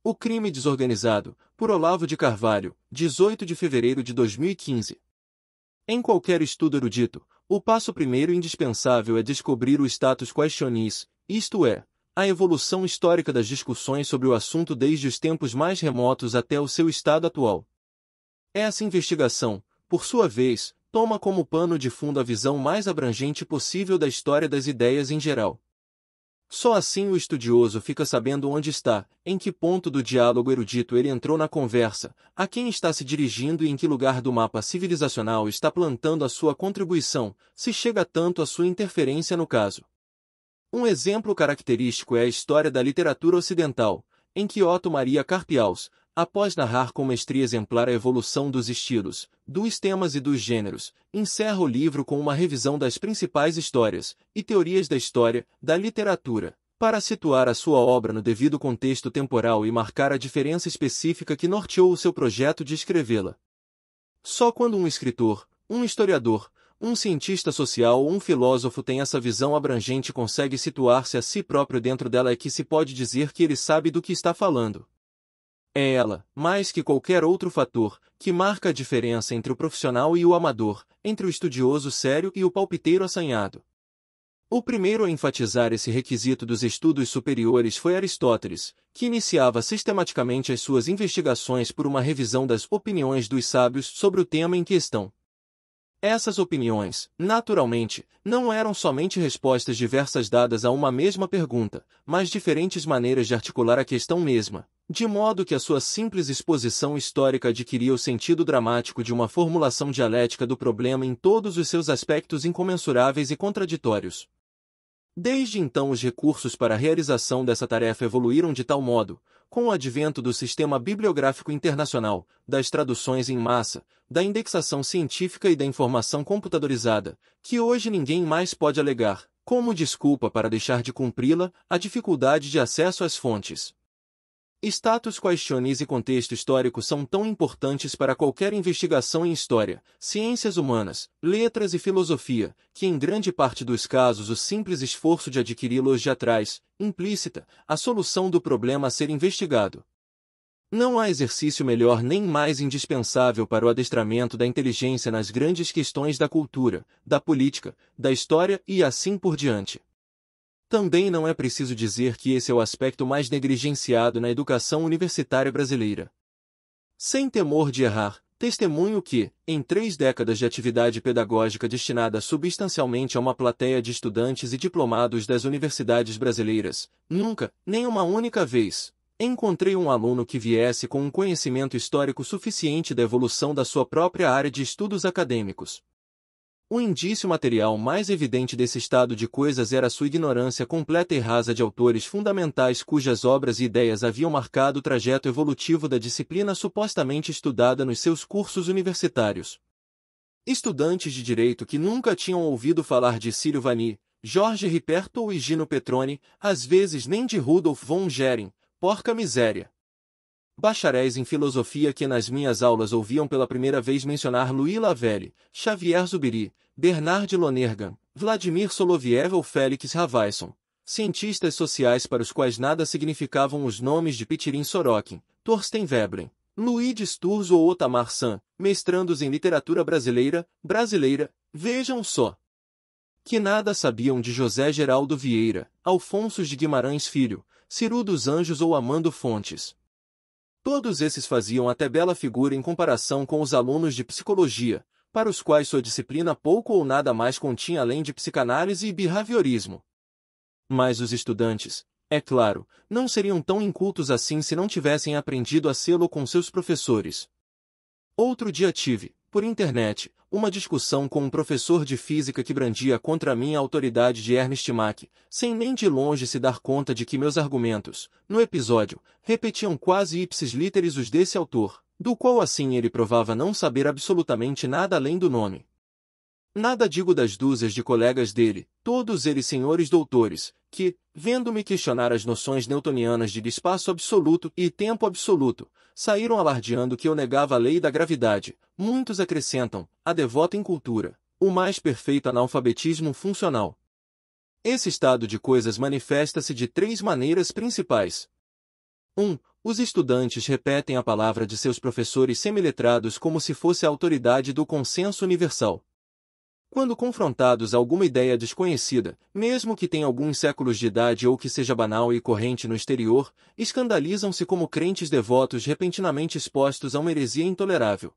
O crime desorganizado, por Olavo de Carvalho, 18 de fevereiro de 2015. Em qualquer estudo erudito, o passo primeiro indispensável é descobrir o status questionis, isto é, a evolução histórica das discussões sobre o assunto desde os tempos mais remotos até o seu estado atual. Essa investigação, por sua vez, toma como pano de fundo a visão mais abrangente possível da história das ideias em geral. Só assim o estudioso fica sabendo onde está, em que ponto do diálogo erudito ele entrou na conversa, a quem está se dirigindo e em que lugar do mapa civilizacional está plantando a sua contribuição, se chega tanto a sua interferência no caso. Um exemplo característico é a história da literatura ocidental, em que Otto Maria Carpiaus, após narrar com mestria exemplar a evolução dos estilos, dos temas e dos gêneros, encerra o livro com uma revisão das principais histórias e teorias da história, da literatura, para situar a sua obra no devido contexto temporal e marcar a diferença específica que norteou o seu projeto de escrevê-la. Só quando um escritor, um historiador, um cientista social ou um filósofo tem essa visão abrangente e consegue situar-se a si próprio dentro dela é que se pode dizer que ele sabe do que está falando. É ela, mais que qualquer outro fator, que marca a diferença entre o profissional e o amador, entre o estudioso sério e o palpiteiro assanhado. O primeiro a enfatizar esse requisito dos estudos superiores foi Aristóteles, que iniciava sistematicamente as suas investigações por uma revisão das opiniões dos sábios sobre o tema em questão. Essas opiniões, naturalmente, não eram somente respostas diversas dadas a uma mesma pergunta, mas diferentes maneiras de articular a questão mesma, de modo que a sua simples exposição histórica adquiria o sentido dramático de uma formulação dialética do problema em todos os seus aspectos incomensuráveis e contraditórios. Desde então os recursos para a realização dessa tarefa evoluíram de tal modo, com o advento do sistema bibliográfico internacional, das traduções em massa, da indexação científica e da informação computadorizada, que hoje ninguém mais pode alegar, como desculpa para deixar de cumpri-la, a dificuldade de acesso às fontes. Status questionis e contexto histórico são tão importantes para qualquer investigação em história, ciências humanas, letras e filosofia, que em grande parte dos casos o simples esforço de adquiri-los já traz, implícita, a solução do problema a ser investigado. Não há exercício melhor nem mais indispensável para o adestramento da inteligência nas grandes questões da cultura, da política, da história e assim por diante. Também não é preciso dizer que esse é o aspecto mais negligenciado na educação universitária brasileira. Sem temor de errar, testemunho que, em 3 décadas de atividade pedagógica destinada substancialmente a uma plateia de estudantes e diplomados das universidades brasileiras, nunca, nem uma única vez, encontrei um aluno que viesse com um conhecimento histórico suficiente da evolução da sua própria área de estudos acadêmicos. O indício material mais evidente desse estado de coisas era sua ignorância completa e rasa de autores fundamentais cujas obras e ideias haviam marcado o trajeto evolutivo da disciplina supostamente estudada nos seus cursos universitários. Estudantes de direito que nunca tinham ouvido falar de Cílio Vanni, Jorge Riperto ou Higino Petroni, às vezes nem de Rudolf von Schering, porca miséria. Bacharéis em filosofia que nas minhas aulas ouviam pela primeira vez mencionar Louis Lavelle, Xavier Zubiri, Bernard Lonergan, Vladimir Soloviev ou Félix Ravaisson, cientistas sociais para os quais nada significavam os nomes de Pitirim Sorokin, Thorstein Veblen, Louis de Sturzo ou Otamar San, mestrandos em literatura brasileira, vejam só. Que nada sabiam de José Geraldo Vieira, Alfonso de Guimarães Filho, Ciru dos Anjos ou Amando Fontes. Todos esses faziam até bela figura em comparação com os alunos de psicologia, para os quais sua disciplina pouco ou nada mais continha além de psicanálise e behaviorismo. Mas os estudantes, é claro, não seriam tão incultos assim se não tivessem aprendido a sê-lo com seus professores. Outro dia tive, por internet, uma discussão com um professor de física que brandia contra mim a autoridade de Ernst Mach, sem nem de longe se dar conta de que meus argumentos, no episódio, repetiam quase ipsis literis os desse autor, do qual assim ele provava não saber absolutamente nada além do nome. Nada digo das dúzias de colegas dele, todos eles senhores doutores, que, vendo-me questionar as noções newtonianas de espaço absoluto e tempo absoluto, saíram alardeando que eu negava a lei da gravidade. Muitos acrescentam, a devota incultura, o mais perfeito analfabetismo funcional. Esse estado de coisas manifesta-se de 3 maneiras principais. 1. Os estudantes repetem a palavra de seus professores semiletrados como se fosse a autoridade do consenso universal. Quando confrontados a alguma ideia desconhecida, mesmo que tenha alguns séculos de idade ou que seja banal e corrente no exterior, escandalizam-se como crentes devotos repentinamente expostos a uma heresia intolerável.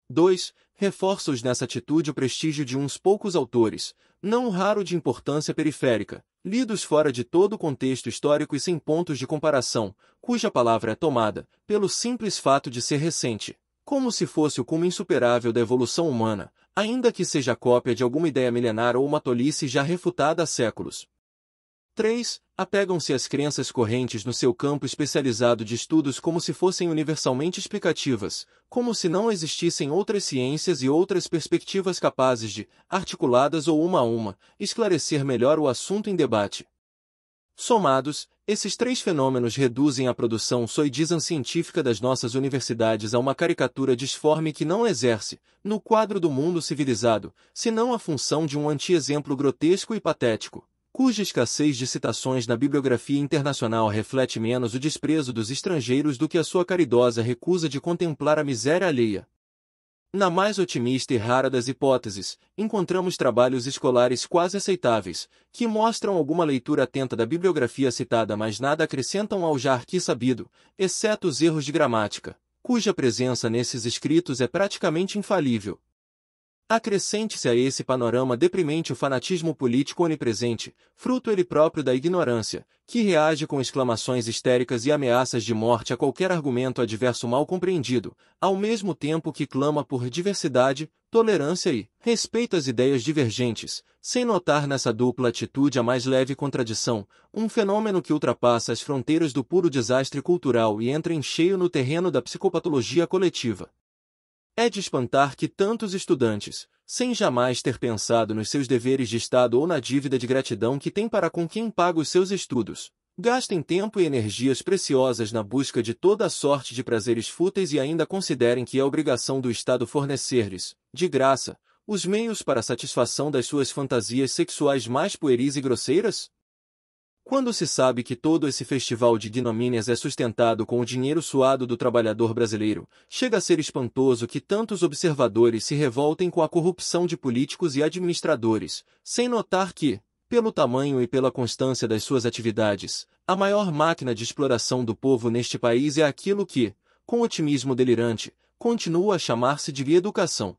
2. Reforça-os nessa atitude o prestígio de uns poucos autores, não raro de importância periférica, lidos fora de todo o contexto histórico e sem pontos de comparação, cuja palavra é tomada, pelo simples fato de ser recente, como se fosse o cume insuperável da evolução humana, ainda que seja cópia de alguma ideia milenar ou uma tolice já refutada há séculos. 3. Apegam-se às crenças correntes no seu campo especializado de estudos como se fossem universalmente explicativas, como se não existissem outras ciências e outras perspectivas capazes de, articuladas ou uma a uma, esclarecer melhor o assunto em debate. Somados, esses três fenômenos reduzem a produção soidizan científica das nossas universidades a uma caricatura disforme que não exerce, no quadro do mundo civilizado, senão a função de um anti-exemplo grotesco e patético, cuja escassez de citações na bibliografia internacional reflete menos o desprezo dos estrangeiros do que a sua caridosa recusa de contemplar a miséria alheia. Na mais otimista e rara das hipóteses, encontramos trabalhos escolares quase aceitáveis, que mostram alguma leitura atenta da bibliografia citada mas nada acrescentam ao já aqui sabido, exceto os erros de gramática, cuja presença nesses escritos é praticamente infalível. Acrescente-se a esse panorama deprimente o fanatismo político onipresente, fruto ele próprio da ignorância, que reage com exclamações histéricas e ameaças de morte a qualquer argumento adverso mal compreendido, ao mesmo tempo que clama por diversidade, tolerância e respeito às ideias divergentes, sem notar nessa dupla atitude a mais leve contradição, um fenômeno que ultrapassa as fronteiras do puro desastre cultural e entra em cheio no terreno da psicopatologia coletiva. É de espantar que tantos estudantes, sem jamais ter pensado nos seus deveres de Estado ou na dívida de gratidão que têm para com quem paga os seus estudos, gastem tempo e energias preciosas na busca de toda a sorte de prazeres fúteis e ainda considerem que é obrigação do Estado fornecer-lhes, de graça, os meios para a satisfação das suas fantasias sexuais mais pueris e grosseiras? Quando se sabe que todo esse festival de ignomínias é sustentado com o dinheiro suado do trabalhador brasileiro, chega a ser espantoso que tantos observadores se revoltem com a corrupção de políticos e administradores, sem notar que, pelo tamanho e pela constância das suas atividades, a maior máquina de exploração do povo neste país é aquilo que, com otimismo delirante, continua a chamar-se de educação.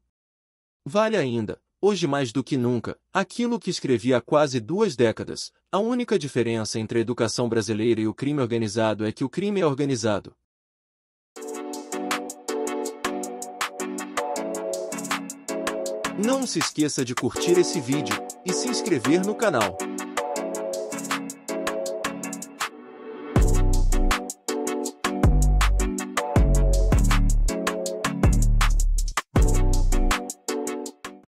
Vale ainda, hoje mais do que nunca, aquilo que escrevi há quase 2 décadas. A única diferença entre a educação brasileira e o crime organizado é que o crime é organizado. Não se esqueça de curtir esse vídeo e se inscrever no canal.